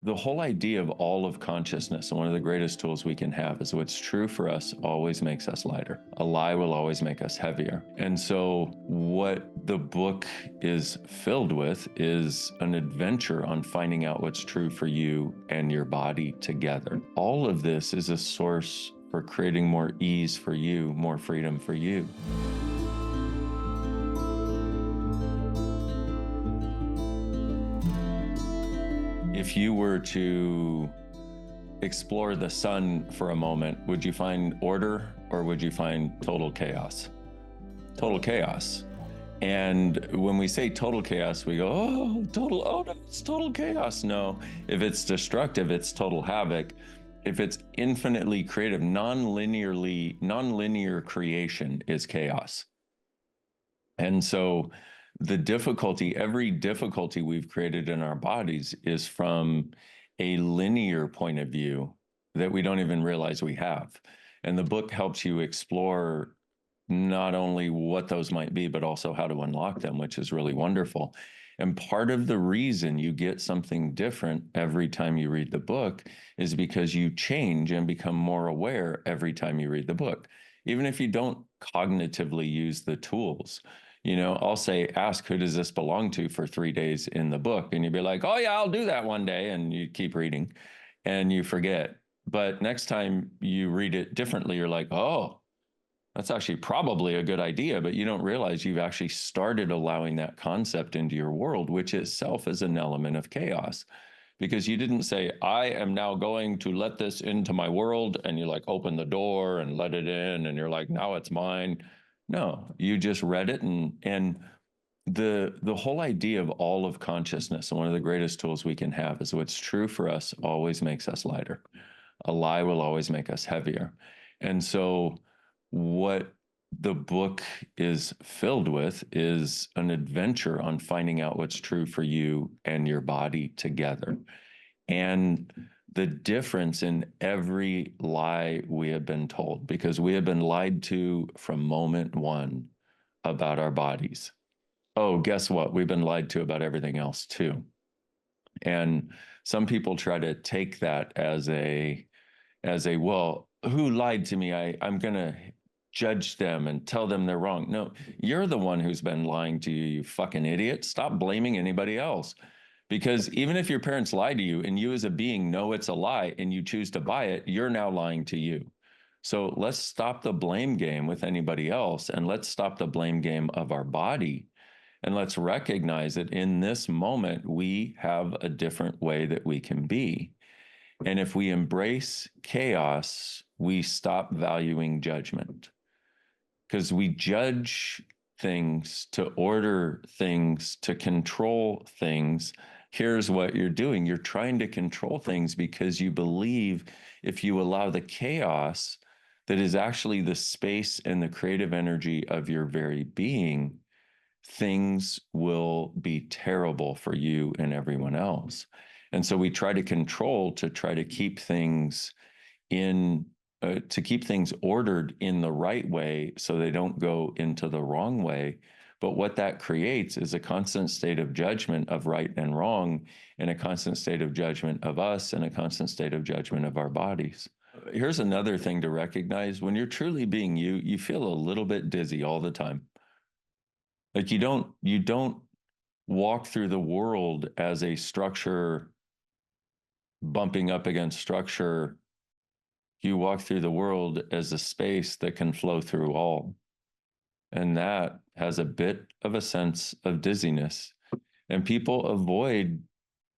The whole idea of all of consciousness, and one of the greatest tools we can have, is what's true for us always makes us lighter. A lie will always make us heavier. And so, what the book is filled with is an adventure on finding out what's true for you and your body together. All of this is a source for creating more ease for you, more freedom for you. If you were to explore the sun for a moment, would you find order or would you find total chaos? Total chaos. And when we say total chaos, we go, oh, no, it's total chaos. No, if it's destructive, it's total havoc. If it's infinitely creative, nonlinear creation is chaos. And so every difficulty we've created in our bodies is from a linear point of view that we don't even realize we have. And the book helps you explore not only what those might be, but also how to unlock them, which is really wonderful. And part of the reason you get something different every time you read the book is because you change and become more aware every time you read the book. Even if you don't cognitively use the tools, I'll say, ask, who does this belong to, for 3 days in the book? And you'd be like, oh yeah, I'll do that one day. And you keep reading and you forget. But next time you read it differently, you're like, oh, that's actually probably a good idea, but you don't realize you've actually started allowing that concept into your world, which itself is an element of chaos. Because you didn't say, I am now going to let this into my world, and you like open the door and let it in, and you're like, now it's mine. No, you just read it, and the whole idea of all of consciousness, and one of the greatest tools we can have, is what's true for us always makes us lighter. A lie will always make us heavier. And so what the book is filled with is an adventure on finding out what's true for you and your body together. And the difference in every lie we have been told, because we have been lied to from moment one about our bodies. Oh, guess what? We've been lied to about everything else too. And some people try to take that as a well, who lied to me? I'm going to judge them and tell them they're wrong. No, you're the one who's been lying to you, you fucking idiot. Stop blaming anybody else. Because even if your parents lie to you and you as a being know it's a lie and you choose to buy it, you're now lying to you. So let's stop the blame game with anybody else, and let's stop the blame game of our body. And let's recognize that in this moment, we have a different way that we can be. And if we embrace chaos, we stop valuing judgment, because we judge things to order things, to control things. Here's what you're doing. You're trying to control things because you believe if you allow the chaos that is actually the space and the creative energy of your very being, things will be terrible for you and everyone else. And so we try to control to try to keep things to keep things ordered in the right way so they don't go into the wrong way. But what that creates is a constant state of judgment of right and wrong, and a constant state of judgment of us, and a constant state of judgment of our bodies. Here's another thing to recognize. When you're truly being you, you feel a little bit dizzy all the time. Like you don't walk through the world as a structure bumping up against structure. You walk through the world as a space that can flow through all. And that has a bit of a sense of dizziness. And people avoid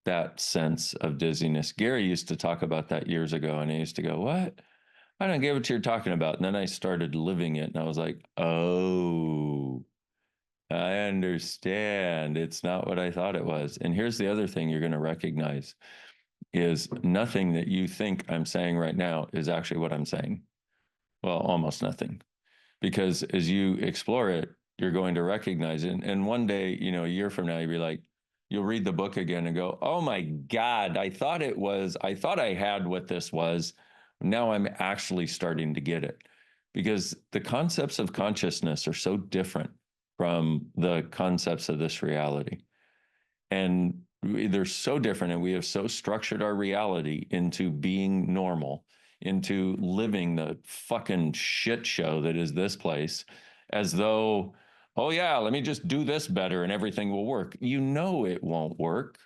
that sense of dizziness. Gary used to talk about that years ago, and he used to go, what? I don't get what you're talking about. And then I started living it, and I was like, oh, I understand. It's not what I thought it was. And here's the other thing you're going to recognize is nothing that you think I'm saying right now is actually what I'm saying. Well, almost nothing. Because as you explore it, you're going to recognize it. And one day, a year from now, you'll read the book again and go, oh my God, I thought I had what this was. Now I'm actually starting to get it. Because the concepts of consciousness are so different from the concepts of this reality. And They're so different, and we have so structured our reality into being normal, into living the fucking shit show that is this place, as though, oh yeah, let me just do this better and everything will work. You know it won't work.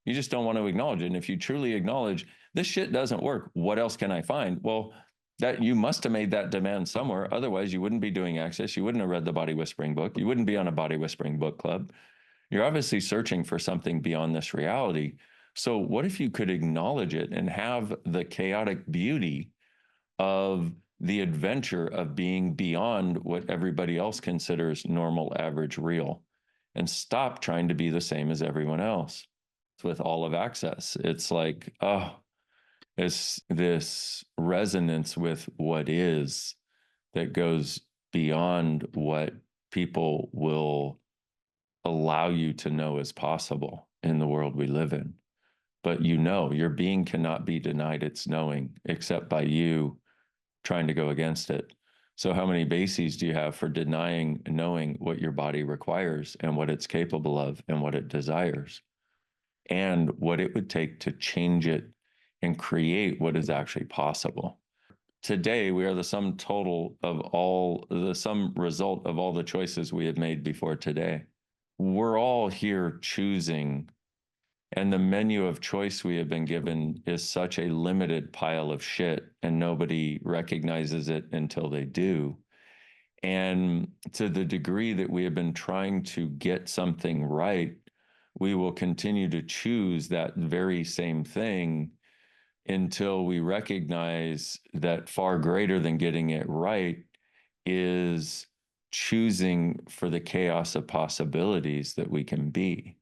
You just don't want to acknowledge it. And if you truly acknowledge this shit doesn't work, what else can I find? Well, that you must have made that demand somewhere. Otherwise, you wouldn't be doing Access. You wouldn't have read the Body Whispering book. You wouldn't be on a Body Whispering book club. You're obviously searching for something beyond this reality. So, what if you could acknowledge it and have the chaotic beauty of the adventure of being beyond what everybody else considers normal, average, real, and stop trying to be the same as everyone else? With all of Access, it's like, oh, it's this resonance with what is that goes beyond what people will allow you to know is possible in the world we live in. But you know, your being cannot be denied its knowing except by you trying to go against it. So, how many bases do you have for denying knowing what your body requires and what it's capable of and what it desires and what it would take to change it and create what is actually possible? Today, we are the sum total of all the sum result of all the choices we have made before today. We're all here choosing, and the menu of choice we have been given is such a limited pile of shit, and nobody recognizes it until they do. And to the degree that we have been trying to get something right, we will continue to choose that very same thing until we recognize that far greater than getting it right is choosing for the chaos of possibilities that we can be.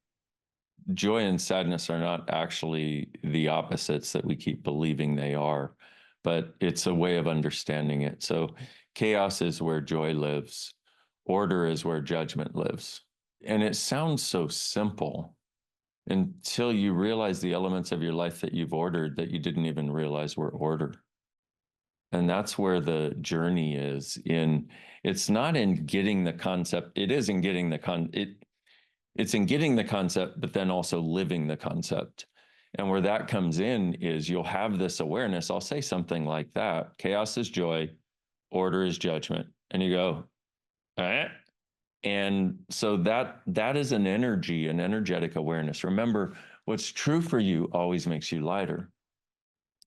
Joy and sadness are not actually the opposites that we keep believing they are, but it's a way of understanding it. So chaos is where joy lives. Order is where judgment lives. And it sounds so simple until you realize the elements of your life that you've ordered that you didn't even realize were order. And that's where the journey is in. It's not in getting the concept. It is in getting it's in getting the concept, but then also living the concept. And where that comes in is you'll have this awareness. I'll say something like that. Chaos is joy, order is judgment. And you go, eh? And so that is an energy, an energetic awareness. Remember, what's true for you always makes you lighter.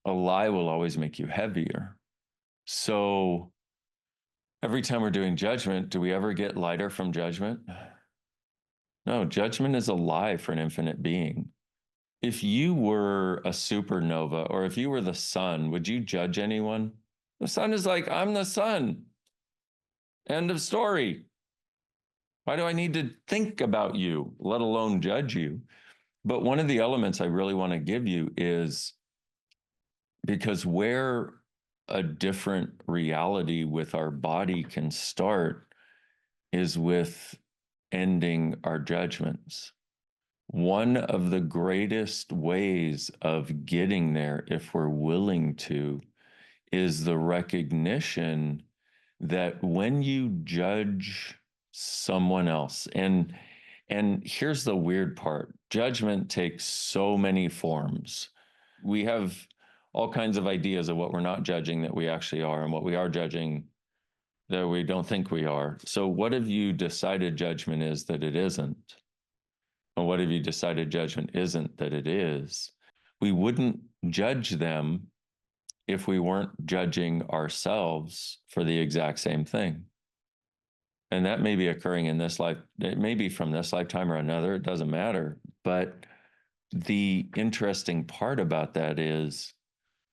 A lie will always make you heavier. So every time we're doing judgment, do we ever get lighter from judgment? No, judgment is a lie for an infinite being. If you were a supernova or if you were the sun, would you judge anyone? The sun is like, I'm the sun. End of story. Why do I need to think about you, let alone judge you? But one of the elements I really want to give you is because where a different reality with our body can start is with ending our judgments. One of the greatest ways of getting there, if we're willing to, is the recognition that when you judge someone else, and here's the weird part, judgment takes so many forms. We have all kinds of ideas of what we're not judging that we actually are, and what we are judging that we don't think we are. So what have you decided judgment is that it isn't? And what have you decided judgment isn't that it is? We wouldn't judge them if we weren't judging ourselves for the exact same thing. And that may be occurring in this life. It may be from this lifetime or another. It doesn't matter. But the interesting part about that is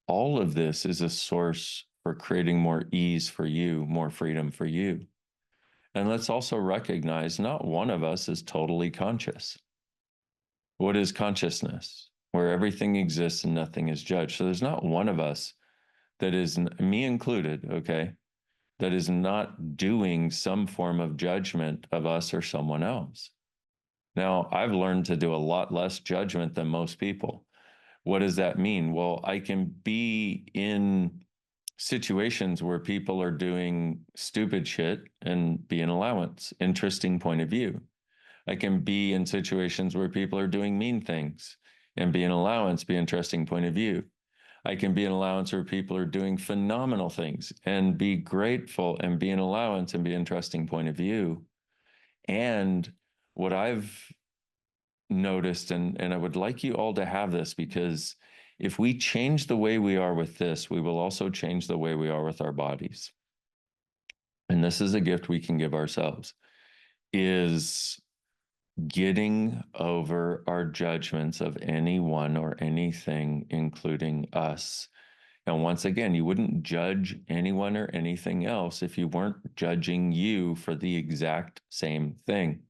all of this is a source for creating more ease for you, more freedom for you. And let's also recognize not one of us is totally conscious. What is consciousness? Where everything exists and nothing is judged. So there's not one of us that is, me included, okay, that is not doing some form of judgment of us or someone else. Now, I've learned to do a lot less judgment than most people. What does that mean? Well, I can be in situations where people are doing stupid shit and be an allowance. Interesting point of view. I can be in situations where people are doing mean things and be an allowance, be an interesting point of view. I can be an allowance where people are doing phenomenal things and be grateful and be an allowance and be an interesting point of view. And what I've noticed, and I would like you all to have this, because if we change the way we are with this, we will also change the way we are with our bodies. And this is a gift we can give ourselves, is getting over our judgments of anyone or anything, including us. And once again, you wouldn't judge anyone or anything else if you weren't judging you for the exact same thing.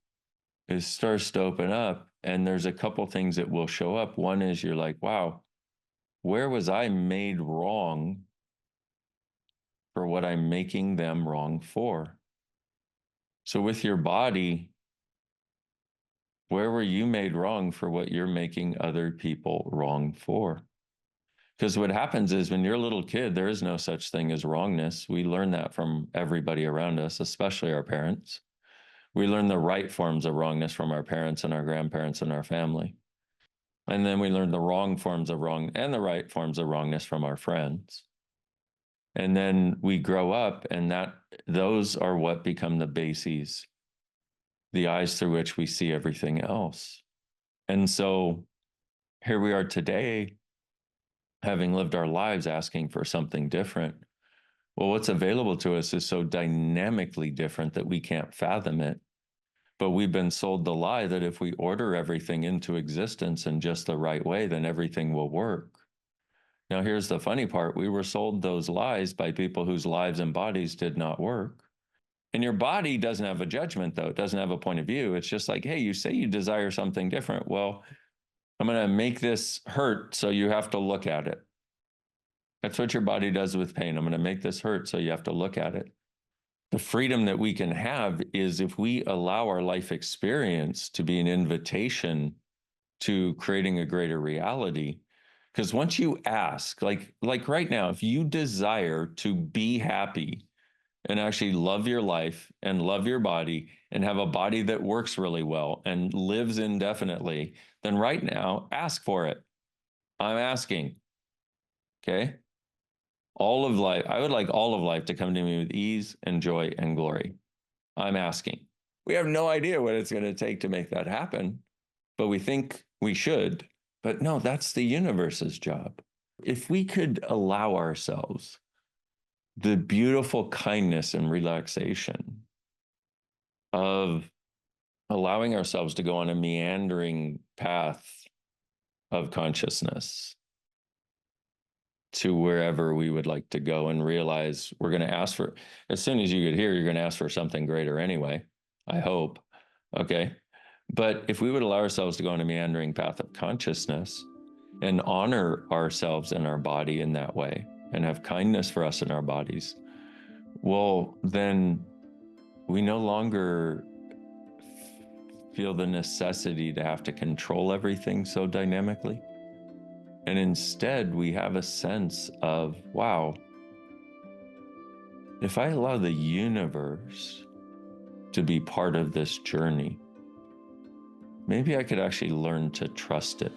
It starts to open up, and there's a couple things that will show up. One is you're like, wow, where was I made wrong for what I'm making them wrong for? So with your body, where were you made wrong for what you're making other people wrong for? Because what happens is when you're a little kid, there is no such thing as wrongness. We learn that from everybody around us, especially our parents. We learn the right forms of wrongness from our parents and our grandparents and our family. And then we learn the wrong forms of wrong and the right forms of wrongness from our friends. And then we grow up, and those are what become the bases, the eyes through which we see everything else. And so here we are today, having lived our lives asking for something different. Well, what's available to us is so dynamically different that we can't fathom it. But we've been sold the lie that if we order everything into existence in just the right way, then everything will work. Now, here's the funny part. We were sold those lies by people whose lives and bodies did not work. And your body doesn't have a judgment, though. It doesn't have a point of view. It's just like, hey, you say you desire something different. Well, I'm going to make this hurt, so you have to look at it. That's what your body does with pain. I'm going to make this hurt, so you have to look at it. The freedom that we can have is if we allow our life experience to be an invitation to creating a greater reality. Because once you ask, like right now, if you desire to be happy and actually love your life and love your body and have a body that works really well and lives indefinitely, then right now, ask for it. I'm asking. Okay? All of life, I would like all of life to come to me with ease and joy and glory. I'm asking. We have no idea what it's going to take to make that happen, but we think we should. But no, that's the universe's job. If we could allow ourselves the beautiful kindness and relaxation of allowing ourselves to go on a meandering path of consciousness to wherever we would like to go, and realize we're going to ask for, as soon as you get here, you're going to ask for something greater anyway, I hope. Okay. But if we would allow ourselves to go on a meandering path of consciousness and honor ourselves and our body in that way and have kindness for us in our bodies, well, then we no longer feel the necessity to have to control everything so dynamically. And instead, we have a sense of, wow, if I allow the universe to be part of this journey, maybe I could actually learn to trust it.